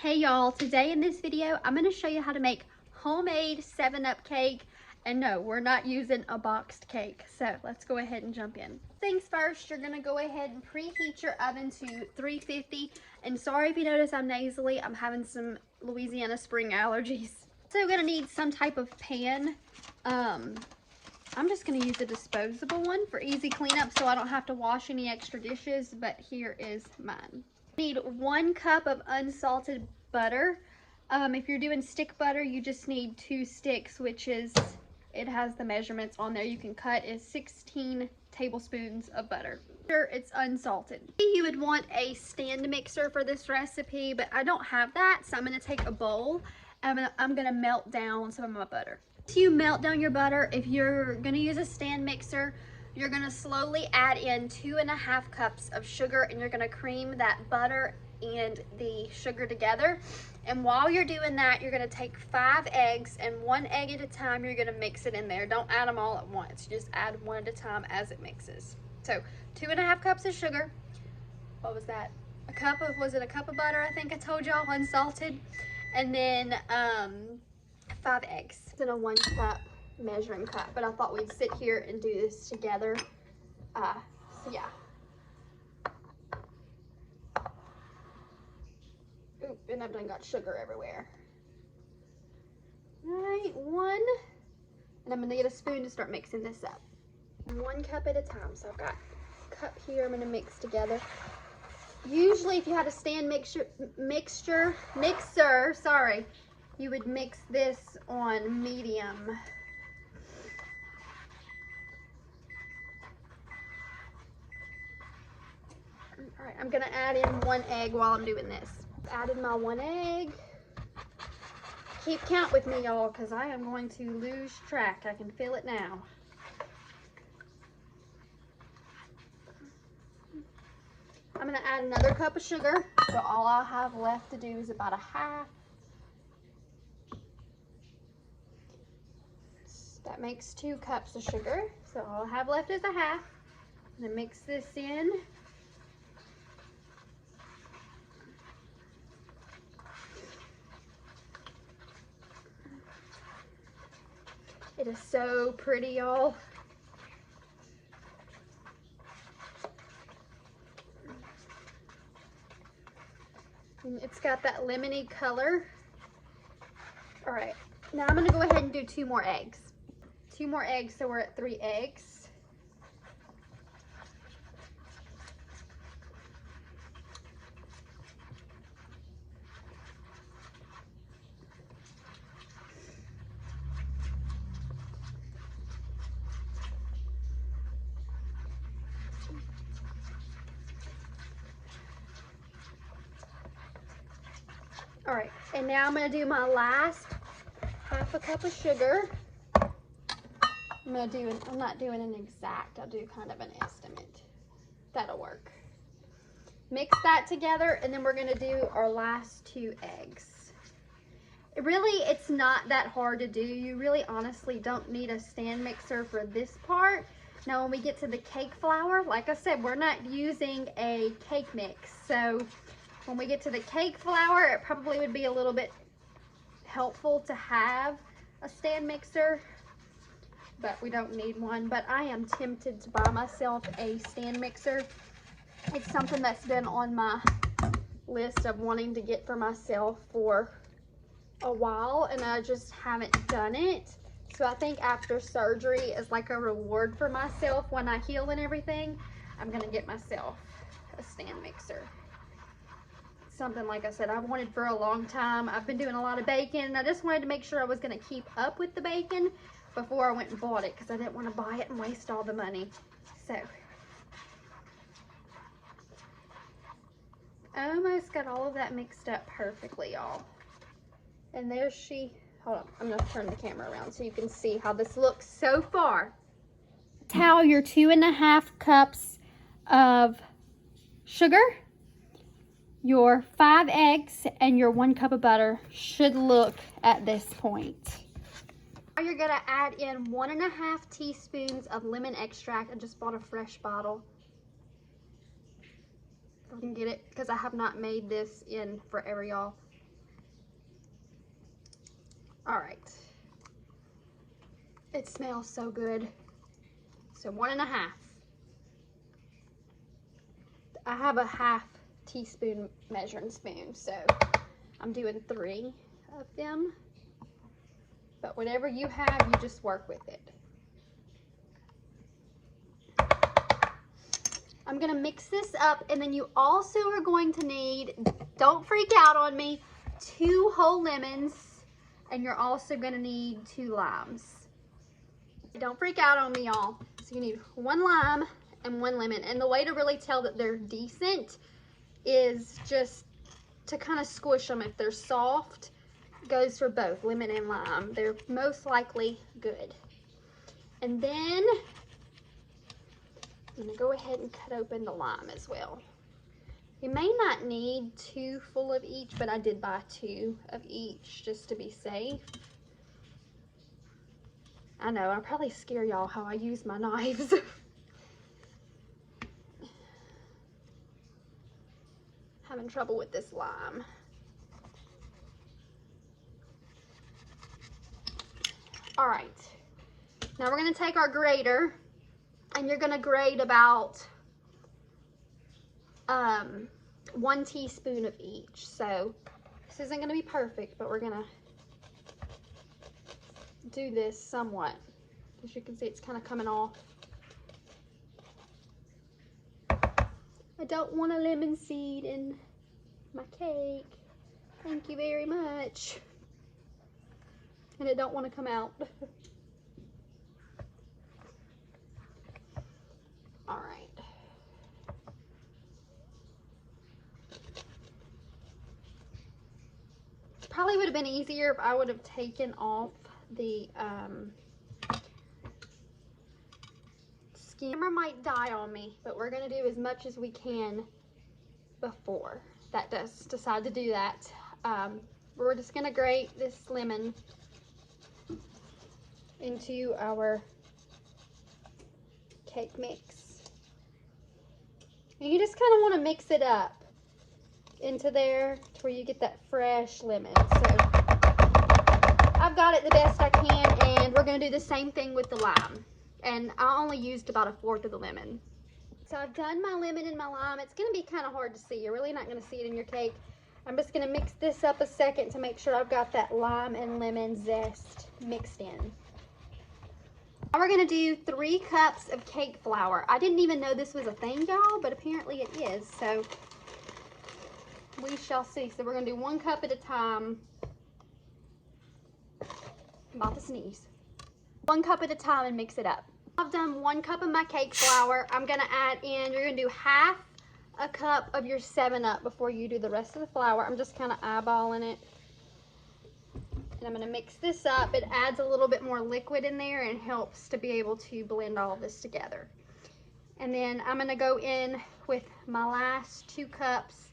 Hey y'all, today in this video I'm going to show you how to make homemade 7-Up cake. And no, we're not using a boxed cake. So let's go ahead and jump in. Things first, you're going to go ahead and preheat your oven to 350. And sorry if you notice I'm nasally, I'm having some Louisiana spring allergies. So you're going to need some type of pan. I'm just going to use a disposable one for easy cleanup so I don't have to wash any extra dishes, but here is mine. Need 1 cup of unsalted butter. If you're doing stick butter, you just need 2 sticks, which is, it has the measurements on there you can cut, is 16 tablespoons of butter. It's unsalted. You would want a stand mixer for this recipe, but I don't have that, so I'm going to take a bowl and I'm going to melt down some of my butter. Once you melt down your butter, if you're going to use a stand mixer, you're going to slowly add in 2.5 cups of sugar, and you're going to cream that butter and the sugar together. And while you're doing that, you're going to take 5 eggs, and 1 egg at a time you're going to mix it in there. Don't add them all at once, just add 1 at a time as it mixes. So 2.5 cups of sugar. What was that? Was it a cup of butter? I think I told y'all, unsalted. And then 5 eggs. It's in a 1 cup measuring cup, but I thought we'd sit here and do this together. So yeah. Oop, and I've done got sugar everywhere. All right, 1. And I'm gonna get a spoon to start mixing this up. 1 cup at a time. So I've got a cup here I'm gonna mix together. Usually if you had a stand mixer, sorry, you would mix this on medium. All right, I'm gonna add in 1 egg while I'm doing this. Added my 1 egg. Keep count with me, y'all, because I am going to lose track. I can feel it now. I'm gonna add another cup of sugar. So all I have left to do is about 1/2. That makes 2 cups of sugar. So all I have left is 1/2. I'm gonna mix this in. It is so pretty, y'all. And it's got that lemony color. All right, now I'm gonna go ahead and do 2 more eggs. 2 more eggs, so we're at 3 eggs. All right, and now I'm gonna do my last 1/2 cup of sugar. I'm not doing an exact, I'll do kind of an estimate. That'll work. Mix that together, and then we're gonna do our last 2 eggs. It's not that hard to do. You really honestly don't need a stand mixer for this part. Now when we get to the cake flour, like I said, we're not using a cake mix. So when we get to the cake flour, it probably would be a little bit helpful to have a stand mixer, but we don't need one. But I am tempted to buy myself a stand mixer. It's something that's been on my list of wanting to get for myself for a while, and I just haven't done it. So I think after surgery, as like a reward for myself when I heal and everything, I'm gonna get myself a stand mixer. Something, like I said, I've wanted for a long time. I've been doing a lot of baking, and I just wanted to make sure I was going to keep up with the bacon before I went and bought it, because I didn't want to buy it and waste all the money. So I almost got all of that mixed up perfectly, y'all. And there she, hold on, I'm going to turn the camera around so you can see how this looks so far. That's how your 2.5 cups of sugar, your 5 eggs, and your 1 cup of butter should look at this point. Now you're gonna add in 1.5 teaspoons of lemon extract. I just bought a fresh bottle. If I can get it, because I have not made this in forever, y'all. All right. It smells so good. So 1.5. I have a half teaspoon measuring spoon, so I'm doing 3 of them. But whatever you have, you just work with it. I'm gonna mix this up, and then you also are going to need, don't freak out on me, 2 whole lemons, and you're also gonna need 2 limes. Don't freak out on me, y'all. So you need 1 lime and 1 lemon. And the way to really tell that they're decent is just to kind of squish them. If they're soft, goes for both lemon and lime. They're most likely good. And then I'm gonna go ahead and cut open the lime as well. You may not need 2 full of each, but I did buy 2 of each just to be safe. I know, I probably scare y'all how I use my knives. Having trouble with this lime. All right, now we're gonna take our grater, and you're gonna grate about 1 teaspoon of each. So this isn't gonna be perfect, but we're gonna do this somewhat. As you can see, it's kind of coming off. I don't want a lemon seed in my cake. Thank you very much. And it don't want to come out. All right. Probably would have been easier if I would have taken off the skimmer. Might die on me, but we're gonna do as much as we can before that does decide to do that. We're just gonna grate this lemon into our cake mix. And you just kind of want to mix it up into there to where you get that fresh lemon. So I've got it the best I can, and we're going to do the same thing with the lime. And I only used about 1/4 of the lemon. So I've done my lemon and my lime. It's going to be kind of hard to see. You're really not going to see it in your cake. I'm just going to mix this up a second to make sure I've got that lime and lemon zest mixed in. Now we're going to do 3 cups of cake flour. I didn't even know this was a thing, y'all, but apparently it is. So we shall see. So we're going to do 1 cup at a time. I'm about to sneeze. 1 cup at a time and mix it up. I've done 1 cup of my cake flour. I'm going to add in, you're going to do 1/2 cup of your 7-Up before you do the rest of the flour. I'm just kind of eyeballing it. And I'm going to mix this up. It adds a little bit more liquid in there and helps to be able to blend all of this together. And then I'm going to go in with my last 2 cups.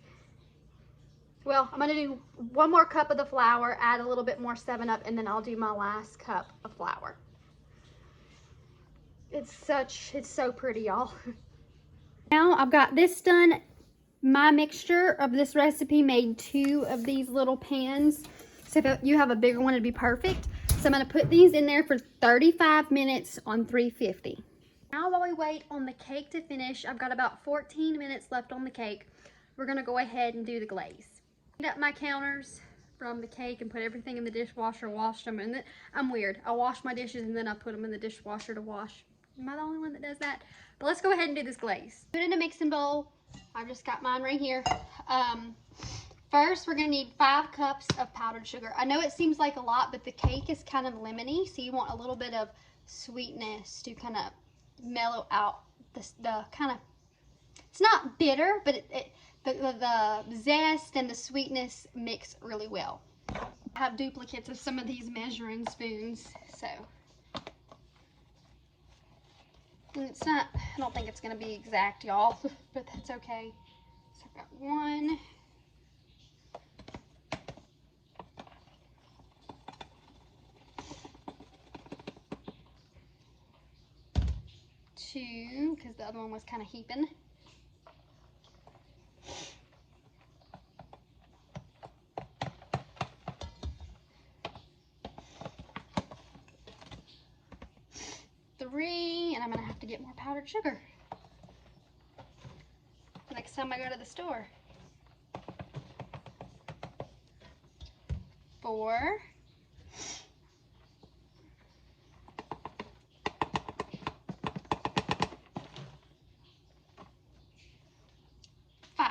Well, I'm going to do 1 more cup of the flour, add a little bit more 7-Up, and then I'll do my last cup of flour. It's so pretty, y'all. Now I've got this done. My mixture of this recipe made 2 of these little pans. So if you have a bigger one, it'd be perfect. So I'm going to put these in there for 35 minutes on 350. Now while we wait on the cake to finish, I've got about 14 minutes left on the cake. We're going to go ahead and do the glaze. Cleaned up my counters from the cake and put everything in the dishwasher, washed them. And then, I'm weird. I wash my dishes and then I put them in the dishwasher to wash. Am I the only one that does that? But let's go ahead and do this glaze. Put it in a mixing bowl. I've just got mine right here. First, we're going to need 5 cups of powdered sugar. I know it seems like a lot, but the cake is kind of lemony, so you want a little bit of sweetness to kind of mellow out the kind of, it's not bitter, but the zest and the sweetness mix really well. I have duplicates of some of these measuring spoons, so. And it's not, I don't think it's going to be exact, y'all, but that's okay. So I've got 1. 2, because the other one was kind of heaping. 3. to get more powdered sugar next time I go to the store. 4. 5.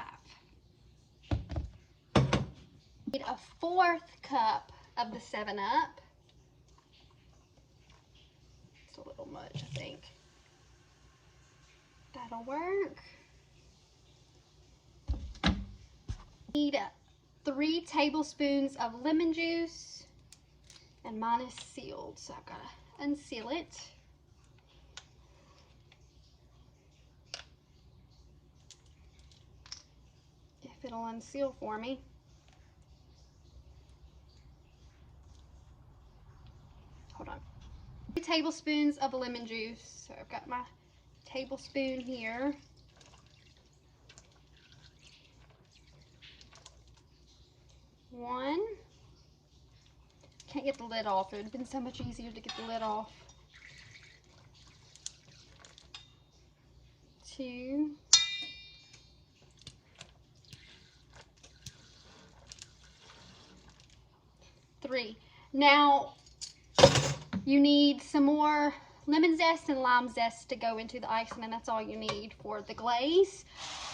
Need a 4th cup of the 7-Up. It's a little much, I think. That'll work. Need 3 tablespoons of lemon juice, and mine is sealed, so I've got to unseal it. If it'll unseal for me. Hold on. 2 tablespoons of lemon juice, so I've got my tablespoon here. 1. Can't get the lid off. It would have been so much easier to get the lid off. 2. 3. Now, you need some more lemon zest and lime zest to go into the icing, and that's all you need for the glaze.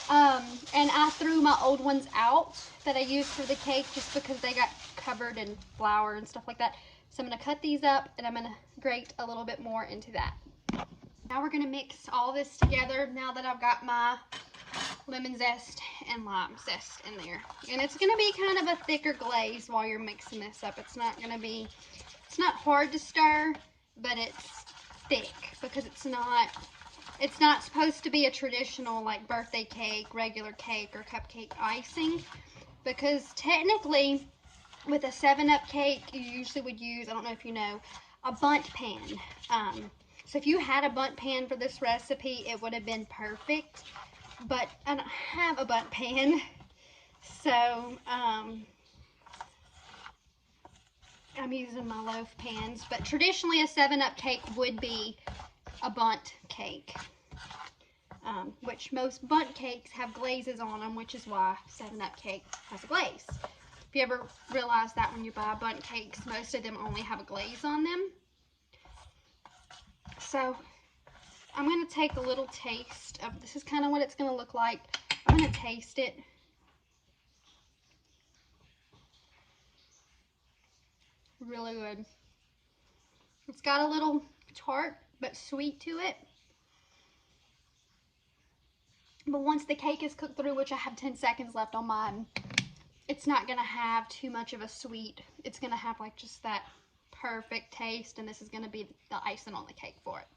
And I threw my old ones out that I used for the cake just because they got covered in flour and stuff like that. So I'm going to cut these up, and I'm going to grate a little bit more into that. Now we're going to mix all this together now that I've got my lemon zest and lime zest in there. And it's going to be kind of a thicker glaze while you're mixing this up. It's not hard to stir, but it's thick because it's not supposed to be a traditional like birthday cake, regular cake, or cupcake icing, because technically with a 7-Up cake you usually would use, I don't know if you know, a bundt pan. So if you had a bundt pan for this recipe, it would have been perfect, but I don't have a bundt pan, so I'm using my loaf pans. But traditionally a 7-Up cake would be a bundt cake, which most bundt cakes have glazes on them, which is why 7-Up cake has a glaze. If you ever realize that when you buy bundt cakes, most of them only have a glaze on them. So I'm going to take a little taste of, this is kind of what it's going to look like. I'm going to taste it. Really good. It's got a little tart but sweet to it. But once the cake is cooked through, which I have 10 seconds left on mine, it's not going to have too much of a sweet. It's going to have like just that perfect taste, and this is going to be the icing on the cake for it.